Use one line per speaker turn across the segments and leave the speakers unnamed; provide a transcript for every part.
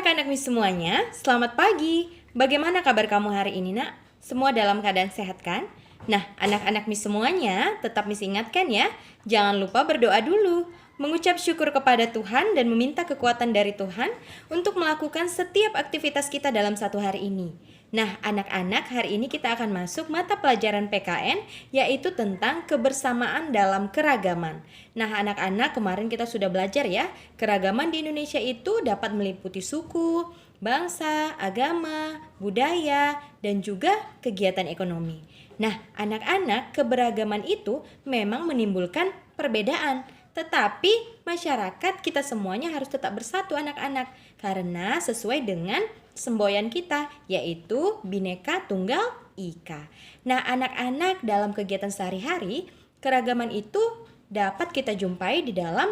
anak-anakku semuanya, selamat pagi. Bagaimana kabar kamu hari ini, Nak? Semua dalam keadaan sehat kan? Nah, anak-anakku semuanya, tetap Miss ingatkan ya, jangan lupa berdoa dulu, mengucap syukur kepada Tuhan dan meminta kekuatan dari Tuhan untuk melakukan setiap aktivitas kita dalam satu hari ini. Nah, anak-anak, hari ini kita akan masuk mata pelajaran PKN, yaitu tentang kebersamaan dalam keragaman. Nah, anak-anak, kemarin kita sudah belajar ya, keragaman di Indonesia itu dapat meliputi suku, bangsa, agama, budaya, dan juga kegiatan ekonomi. Nah, anak-anak, keberagaman itu memang menimbulkan perbedaan. Tetapi masyarakat kita semuanya harus tetap bersatu anak-anak, karena sesuai dengan semboyan kita, yaitu Bhinneka Tunggal Ika. Nah, anak-anak, dalam kegiatan sehari-hari, keragaman itu dapat kita jumpai di dalam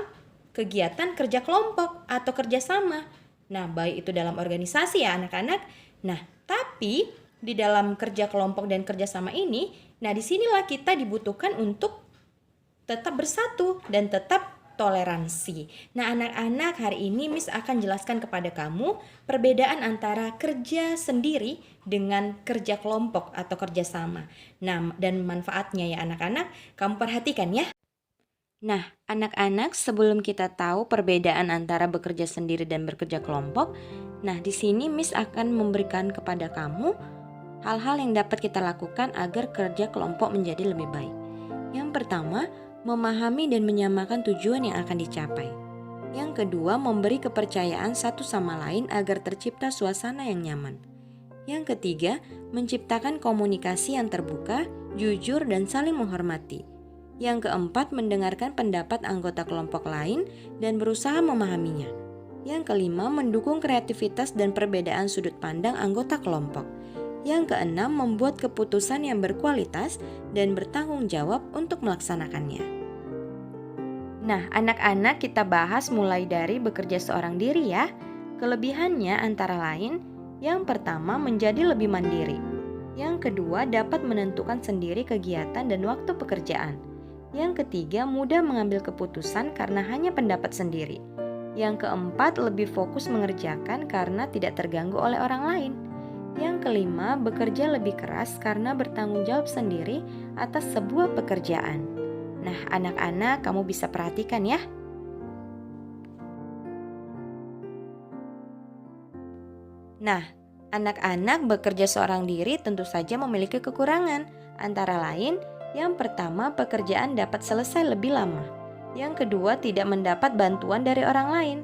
kegiatan kerja kelompok atau kerjasama. Nah, baik itu dalam organisasi ya anak-anak. Nah, tapi di dalam kerja kelompok dan kerjasama ini, nah disinilah kita dibutuhkan untuk tetap bersatu dan tetap toleransi. Nah, anak-anak, hari ini Miss akan jelaskan kepada kamu perbedaan antara kerja sendiri dengan kerja kelompok atau kerjasama. Nah, dan manfaatnya ya anak-anak, kamu perhatikan ya. Nah, anak-anak, sebelum kita tahu perbedaan antara bekerja sendiri dan bekerja kelompok, nah di sini Miss akan memberikan kepada kamu hal-hal yang dapat kita lakukan agar kerja kelompok menjadi lebih baik. Yang pertama, memahami dan menyamakan tujuan yang akan dicapai. Yang kedua, memberi kepercayaan satu sama lain agar tercipta suasana yang nyaman. Yang ketiga, menciptakan komunikasi yang terbuka, jujur, dan saling menghormati. Yang keempat, mendengarkan pendapat anggota kelompok lain dan berusaha memahaminya. Yang kelima, mendukung kreativitas dan perbedaan sudut pandang anggota kelompok. Yang keenam, membuat keputusan yang berkualitas dan bertanggung jawab untuk melaksanakannya. Nah, anak-anak, kita bahas mulai dari bekerja seorang diri ya. Kelebihannya antara lain, yang pertama menjadi lebih mandiri. Yang kedua, dapat menentukan sendiri kegiatan dan waktu pekerjaan. Yang ketiga, mudah mengambil keputusan karena hanya pendapat sendiri. Yang keempat, lebih fokus mengerjakan karena tidak terganggu oleh orang lain. Yang kelima, bekerja lebih keras karena bertanggung jawab sendiri atas sebuah pekerjaan. Nah, anak-anak, kamu bisa perhatikan ya. Nah, anak-anak, bekerja seorang diri tentu saja memiliki kekurangan. Antara lain, yang pertama, pekerjaan dapat selesai lebih lama. Yang kedua, tidak mendapat bantuan dari orang lain.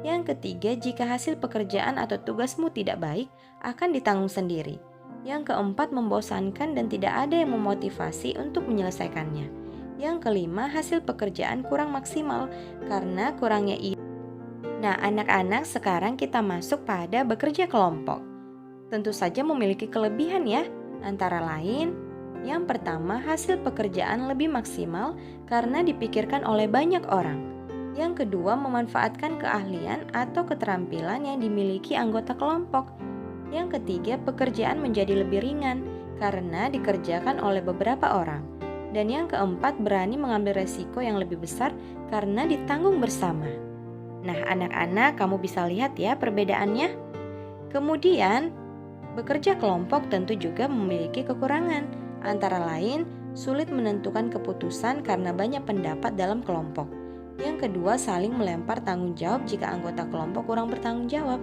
Yang ketiga, jika hasil pekerjaan atau tugasmu tidak baik, akan ditanggung sendiri. Yang keempat, membosankan dan tidak ada yang memotivasi untuk menyelesaikannya. Yang kelima, hasil pekerjaan kurang maksimal karena kurangnya ide. Nah, anak-anak, sekarang kita masuk pada bekerja kelompok. Tentu saja memiliki kelebihan ya. Antara lain, yang pertama, hasil pekerjaan lebih maksimal karena dipikirkan oleh banyak orang. Yang kedua, memanfaatkan keahlian atau keterampilan yang dimiliki anggota kelompok. Yang ketiga, pekerjaan menjadi lebih ringan karena dikerjakan oleh beberapa orang. Dan yang keempat, berani mengambil resiko yang lebih besar karena ditanggung bersama. Nah, anak-anak, kamu bisa lihat ya perbedaannya. Kemudian, bekerja kelompok tentu juga memiliki kekurangan. Antara lain, sulit menentukan keputusan karena banyak pendapat dalam kelompok. Yang kedua, saling melempar tanggung jawab jika anggota kelompok kurang bertanggung jawab.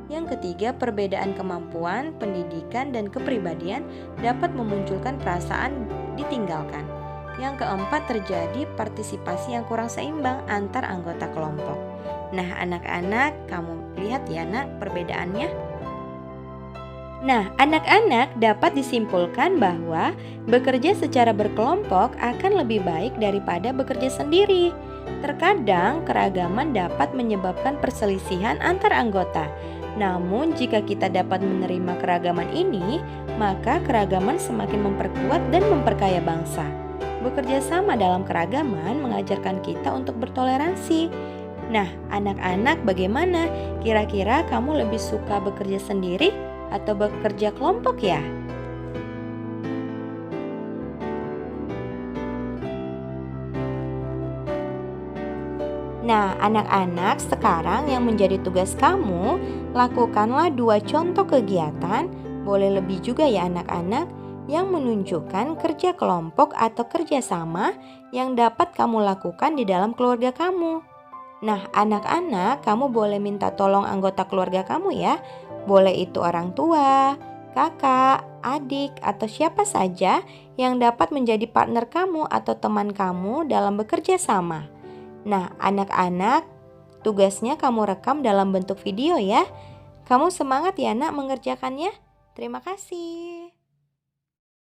Yang ketiga, perbedaan kemampuan, pendidikan, dan kepribadian dapat memunculkan perasaan ditinggalkan. Yang keempat, terjadi partisipasi yang kurang seimbang antar anggota kelompok. Nah, anak-anak, kamu lihat ya nak perbedaannya. Nah, anak-anak, dapat disimpulkan bahwa bekerja secara berkelompok akan lebih baik daripada bekerja sendiri. Terkadang keragaman dapat menyebabkan perselisihan antar anggota. Namun jika kita dapat menerima keragaman ini, maka keragaman semakin memperkuat dan memperkaya bangsa. Bekerja sama dalam keragaman mengajarkan kita untuk bertoleransi. Nah, anak-anak, bagaimana? Kira-kira kamu lebih suka bekerja sendiri atau bekerja kelompok ya? Nah, anak-anak, sekarang yang menjadi tugas kamu, lakukanlah 2 contoh kegiatan, boleh lebih juga ya anak-anak, yang menunjukkan kerja kelompok atau kerjasama yang dapat kamu lakukan di dalam keluarga kamu. Nah, anak-anak, kamu boleh minta tolong anggota keluarga kamu ya. Boleh itu orang tua, kakak, adik, atau siapa saja yang dapat menjadi partner kamu atau teman kamu dalam bekerja sama. Nah, anak-anak, tugasnya kamu rekam dalam bentuk video ya. Kamu semangat ya nak mengerjakannya? Terima kasih.